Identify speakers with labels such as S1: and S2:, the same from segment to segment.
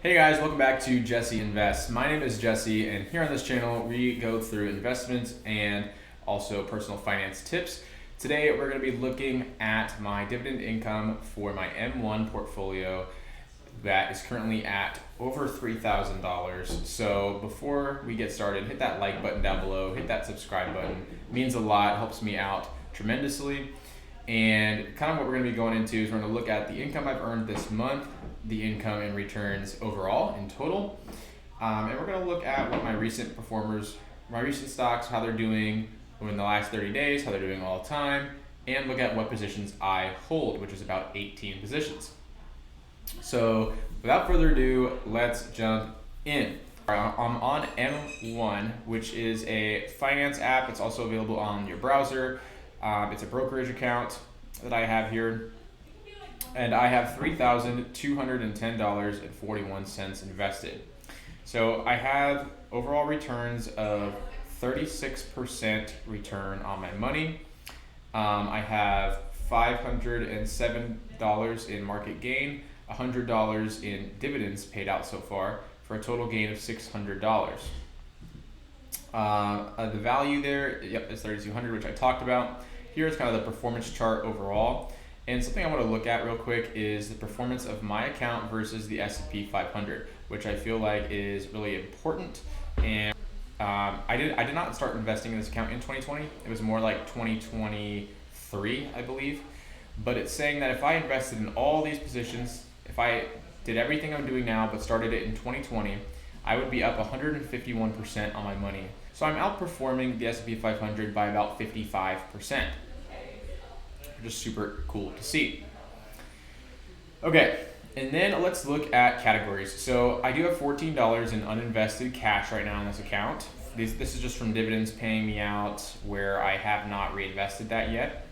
S1: Hey guys, welcome back to Jesse Invests. My name is Jesse, and here on this channel we go through investments and also personal finance tips. Today we're going to be looking at my dividend income for my M1 portfolio that is currently at over $3,000. So before we get started, hit that like button down below, hit that subscribe button. It means a lot, helps me out tremendously. And kind of what we're going to be going into is we're going to look at the income I've earned this month, the income and returns overall in total, and we're going to look at what my recent stocks, how they're doing in the last 30 days, how they're doing all the time, and look at what positions I hold, which is about 18 positions. So without further ado, let's jump in. I'm on M1, which is a finance app. It's also available on your browser. It's a brokerage account that I have here, and I have $3,210.41 invested. So I have overall returns of 36% return on my money. I have $507 in market gain, $100 in dividends paid out so far, for a total gain of $600. The value there, is 3,200, which I talked about. Here's kind of the performance chart overall. And something I want to look at real quick is the performance of my account versus the S&P 500, which I feel like is really important. And I did not start investing in this account in 2020. It was more like 2023, I believe. But it's saying that if I invested in all these positions, if I did everything I'm doing now but started it in 2020, I would be up 151% on my money. So I'm outperforming the S&P 500 by about 55%. Just super cool to see. Okay, and then let's look at categories. So I do have $14 in uninvested cash right now in this account. This is just from dividends paying me out where I have not reinvested that yet.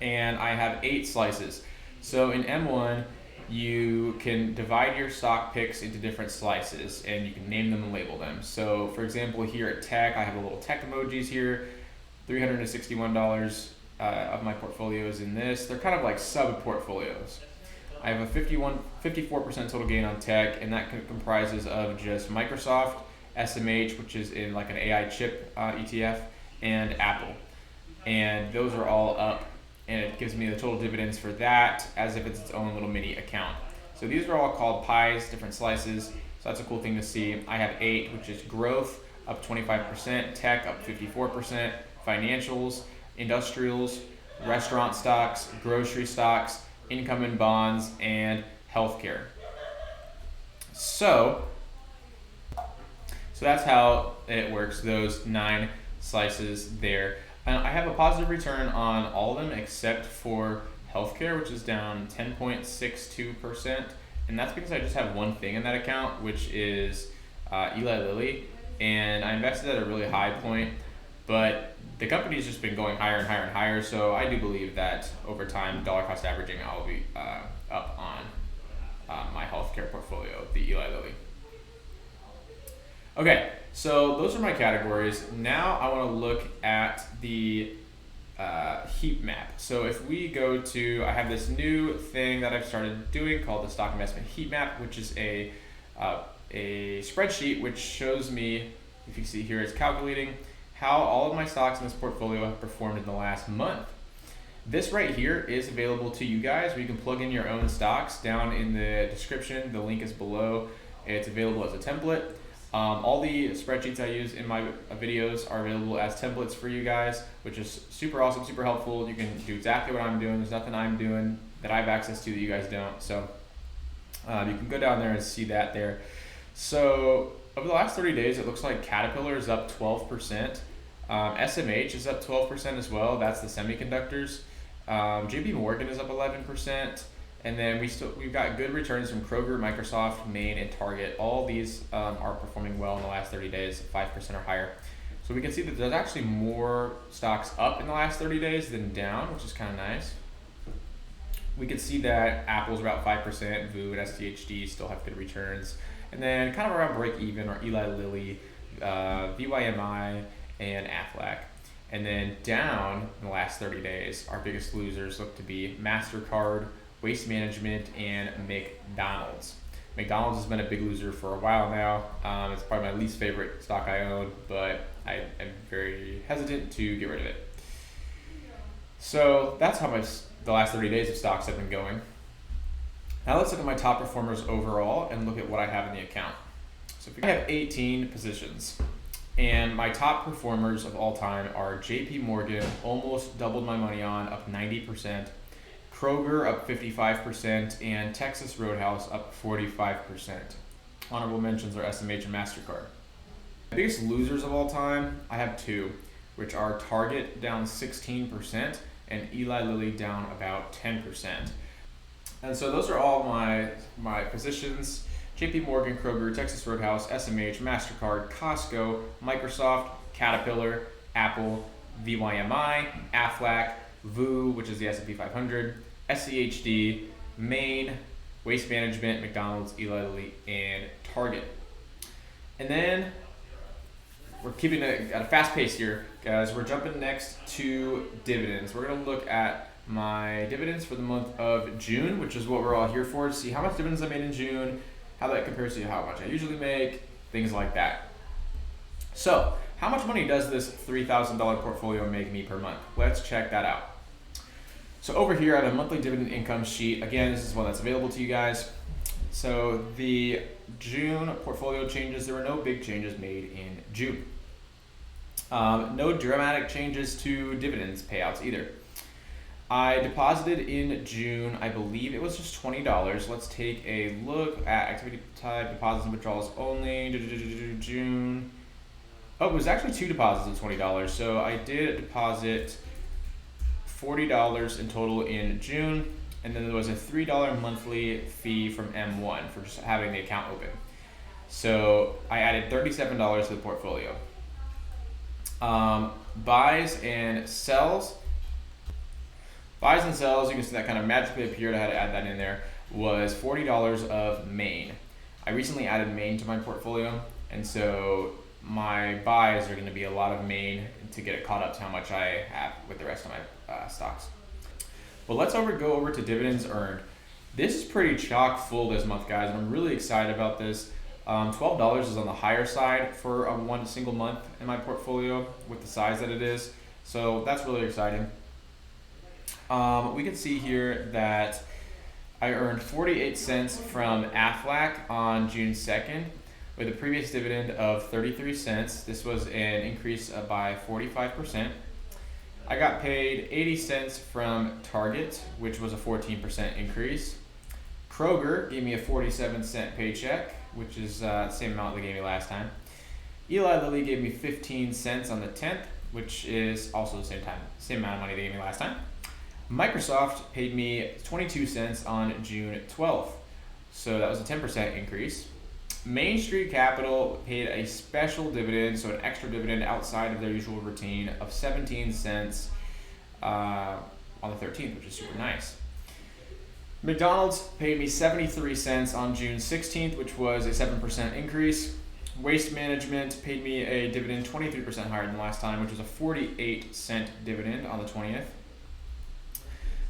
S1: And I have 8 slices. So in M1, you can divide your stock picks into different slices and you can name them and label them. So for example, here at tech, I have a little tech emojis here, $361 of my portfolio is in this. They're kind of like sub portfolios. I have a 54% total gain on tech, and that comprises of just Microsoft, SMH, which is in like an AI chip ETF, and Apple. And those are all up, and it gives me the total dividends for that as if it's its own little mini account. So these are all called pies, different slices. So that's a cool thing to see. I have 8, which is growth, up 25%, tech up 54%, financials, industrials, restaurant stocks, grocery stocks, income and bonds, and healthcare. So that's how it works, those 9 slices there. I have a positive return on all of them except for healthcare, which is down 10.62%. And that's because I just have one thing in that account, which is Eli Lilly. And I invested at a really high point, but the company's just been going higher and higher and higher. So I do believe that over time, dollar cost averaging, I'll be up on my healthcare portfolio, the Eli Lilly. Okay, so those are my categories. Now I want to look at the heat map. So if we go to, I have this new thing that I've started doing called the stock investment heat map, which is a spreadsheet which shows me, if you see here, it's calculating how all of my stocks in this portfolio have performed in the last month. This right here is available to you guys, where you can plug in your own stocks down in the description. The link is below. It's available as a template. All the spreadsheets I use in my videos are available as templates for you guys, which is super awesome, super helpful. You can do exactly what I'm doing. There's nothing I'm doing that I have access to that you guys don't. So you can go down there and see that there. So over the last 30 days, it looks like Caterpillar is up 12%. SMH is up 12% as well. That's the semiconductors. JP Morgan is up 11. And then we've got good returns from Kroger, Microsoft, Maine, and Target. All these are performing well in the last 30 days, 5% or higher. So we can see that there's actually more stocks up in the last 30 days than down, which is kind of nice. We can see that Apple's about 5%, VU and STHD still have good returns. And then kind of around break even are Eli Lilly, VYMI, and Aflac. And then down in the last 30 days, our biggest losers look to be MasterCard, Waste Management, and McDonald's. McDonald's has been a big loser for a while now. It's probably my least favorite stock I own, but I am very hesitant to get rid of it. So that's how the last 30 days of stocks have been going. Now let's look at my top performers overall and look at what I have in the account. So I have 18 positions, and my top performers of all time are JP Morgan, almost doubled my money on, up 90%, Kroger up 55%, and Texas Roadhouse up 45%. Honorable mentions are SMH and MasterCard. The biggest losers of all time, I have two, which are Target down 16% and Eli Lilly down about 10%. And so those are all my positions: JP Morgan, Kroger, Texas Roadhouse, SMH, MasterCard, Costco, Microsoft, Caterpillar, Apple, VYMI, Aflac, VU, which is the S&P 500, SCHD, Maine, Waste Management, McDonald's, Eli Lilly, and Target. And then we're keeping it at a fast pace here, guys. We're jumping next to dividends. We're going to look at my dividends for the month of June, which is what we're all here for, to see how much dividends I made in June, how that compares to how much I usually make, things like that. So, how much money does this $3,000 portfolio make me per month? Let's check that out. So over here I have a monthly dividend income sheet. Again, this is one that's available to you guys. So the June portfolio changes, there were no big changes made in June. No dramatic changes to dividends payouts either. I deposited in June, I believe it was just $20. Let's take a look at activity type, deposits and withdrawals only. June. Oh, it was actually 2 deposits of $20. So I did deposit $40 in total in June, and then there was a $3 monthly fee from M1 for just having the account open. So I added $37 to the portfolio. Buys and sells, you can see that kind of magically appeared. I had to add that in there. Was $40 of Maine. I recently added Maine to my portfolio, and so my buys are going to be a lot of Maine to get it caught up to how much I have with the rest of my stocks. But let's go over to dividends earned. This is pretty chock full this month, guys, and I'm really excited about this. $12 is on the higher side for one single month in my portfolio with the size that it is, so that's really exciting. We can see here that I earned 48 cents from Aflac on June 2nd with a previous dividend of 33 cents. This was an increase by 45%. I got paid 80 cents from Target, which was a 14% increase. Kroger gave me a 47-cent paycheck, which is the same amount they gave me last time. Eli Lilly gave me 15 cents on the 10th, which is also the same amount of money they gave me last time. Microsoft paid me 22 cents on June 12th, so that was a 10% increase. Main Street Capital paid a special dividend, so an extra dividend outside of their usual routine of 17 cents on the 13th, which is super nice. McDonald's paid me 73 cents on June 16th, which was a 7% increase. Waste Management paid me a dividend 23% higher than last time, which was a 48-cent dividend on the 20th.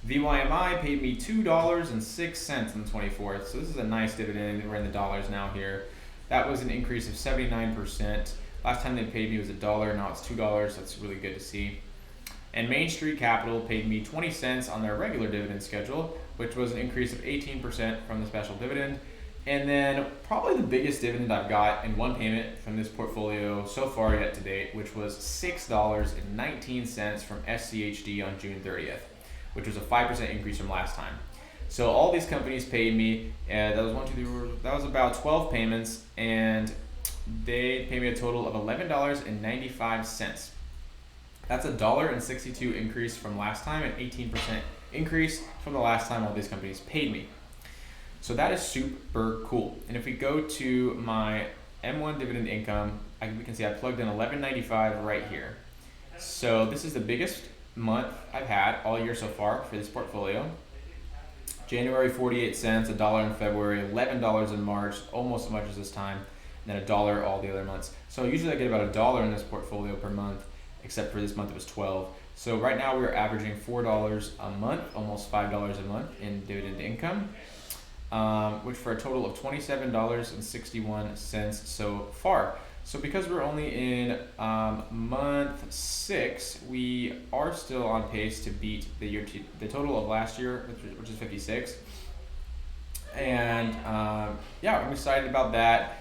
S1: VYMI paid me $2.06 on the 24th, so this is a nice dividend. We're in the dollars now here. That was an increase of 79%. Last time they paid me was $1, now it's $2. That's really good to see. And Main Street Capital paid me 20 cents on their regular dividend schedule, which was an increase of 18% from the special dividend. And then probably the biggest dividend I've got in one payment from this portfolio so far yet to date, which was $6.19 from SCHD on June 30th, which was a 5% increase from last time. So all these companies paid me, that was about 12 payments, and they paid me a total of $11.95. That's a $1.62 increase from last time, an 18% increase from the last time all these companies paid me. So that is super cool. And if we go to my M1 dividend income, we can see I plugged in $11.95 right here. So this is the biggest month I've had all year so far for this portfolio. January 48 cents, $1 in February, $11 in March, almost as much as this time, and then $1 all the other months. So usually I get about $1 in this portfolio per month, except for this month it was 12. So right now we're averaging $4 a month, almost $5 a month in dividend income. which for a total of $27.61 so far. So because we're only in month 6, we are still on pace to beat the total of last year, which is 56. And yeah, I'm excited about that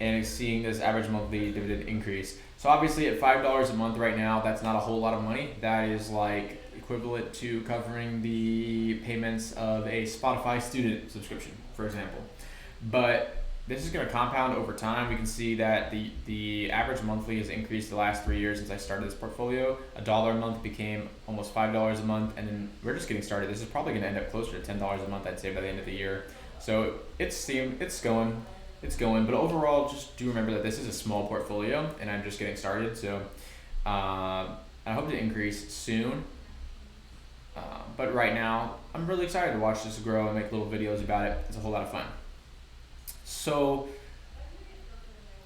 S1: and seeing this average monthly dividend increase. So obviously at $5 a month right now, that's not a whole lot of money. That is like equivalent to covering the payments of a Spotify student subscription, for example. But this is going to compound over time. We can see that the average monthly has increased the last 3 years since I started this portfolio. $1 a month became almost $5 a month, and then we're just getting started. This is probably going to end up closer to $10 a month, I'd say, by the end of the year. So it's going. But overall, just do remember that this is a small portfolio, and I'm just getting started. So I hope to increase soon. But right now, I'm really excited to watch this grow and make little videos about it. It's a whole lot of fun. So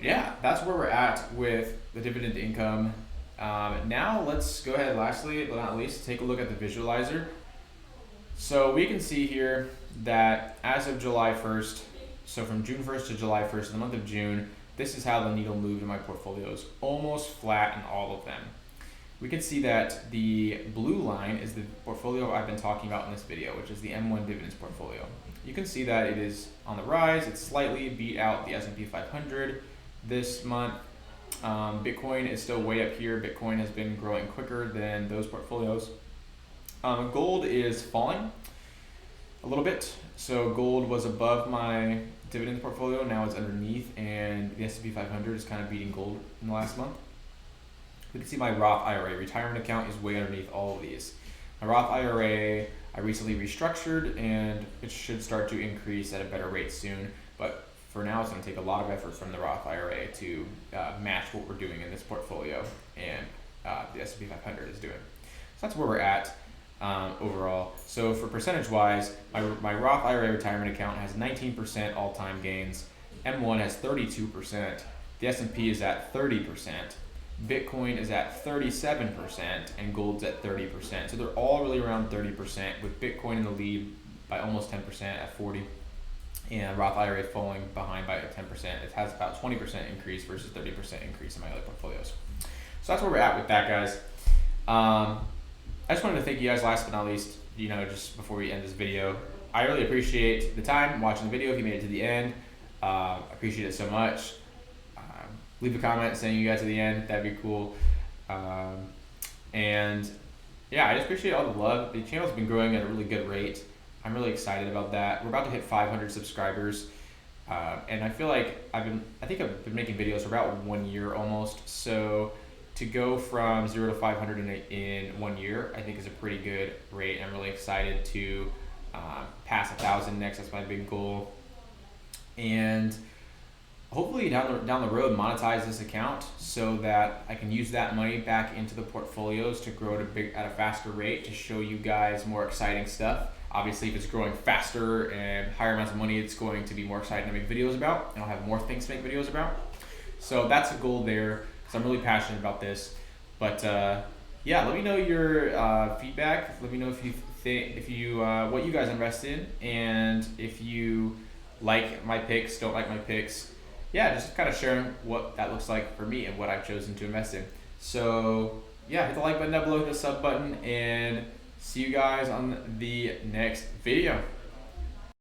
S1: yeah, that's where we're at with the dividend income. Now let's go ahead, lastly but not least, take a look at the visualizer. So we can see here that as of July 1st, so from June 1st to July 1st, in the month of June, this is how the needle moved in my portfolios, almost flat in all of them. We can see that the blue line is the portfolio I've been talking about in this video, which is the M1 dividends portfolio. You can see that it is on the rise. It's slightly beat out the S&P 500 this month. Bitcoin is still way up here. Bitcoin has been growing quicker than those portfolios. Gold is falling a little bit. So gold was above my dividend portfolio. Now it's underneath, and the S&P 500 is kind of beating gold in the last month. We can see my Roth IRA retirement account is way underneath all of these. My Roth IRA, I recently restructured, and it should start to increase at a better rate soon. But for now, it's going to take a lot of effort from the Roth IRA to match what we're doing in this portfolio and the S&P 500 is doing. So that's where we're at overall. So for percentage-wise, my Roth IRA retirement account has 19% all-time gains. M1 has 32%. The S&P is at 30%. Bitcoin is at 37%, and gold's at 30%. So they're all really around 30%, with Bitcoin in the lead by almost 10% at 40%, and Roth IRA falling behind by 10%. It has about 20% increase versus 30% increase in my other portfolios. So that's where we're at with that, guys. I just wanted to thank you guys last but not least, just before we end this video. I really appreciate the time watching the video. If you made it to the end, I appreciate it so much. Leave a comment saying you got to the end. That'd be cool. And yeah, I just appreciate all the love. The channel's been growing at a really good rate. I'm really excited about that. We're about to hit 500 subscribers. And I feel like I think I've been making videos for about 1 year almost. So to go from 0 to 500 in 1 year, I think is a pretty good rate. I'm really excited to pass 1,000 next. That's my big goal. And hopefully down the road monetize this account so that I can use that money back into the portfolios to grow at a faster rate to show you guys more exciting stuff. Obviously, if it's growing faster and higher amounts of money, it's going to be more exciting to make videos about, and I'll have more things to make videos about. So that's a goal there, because I'm really passionate about this. But yeah, let me know your feedback. Let me know if you what you guys invest in, and if you like my picks, don't like my picks. Yeah, just kind of sharing what that looks like for me and what I've chosen to invest in. So yeah, hit the like button down below, hit the sub button, and see you guys on the next video.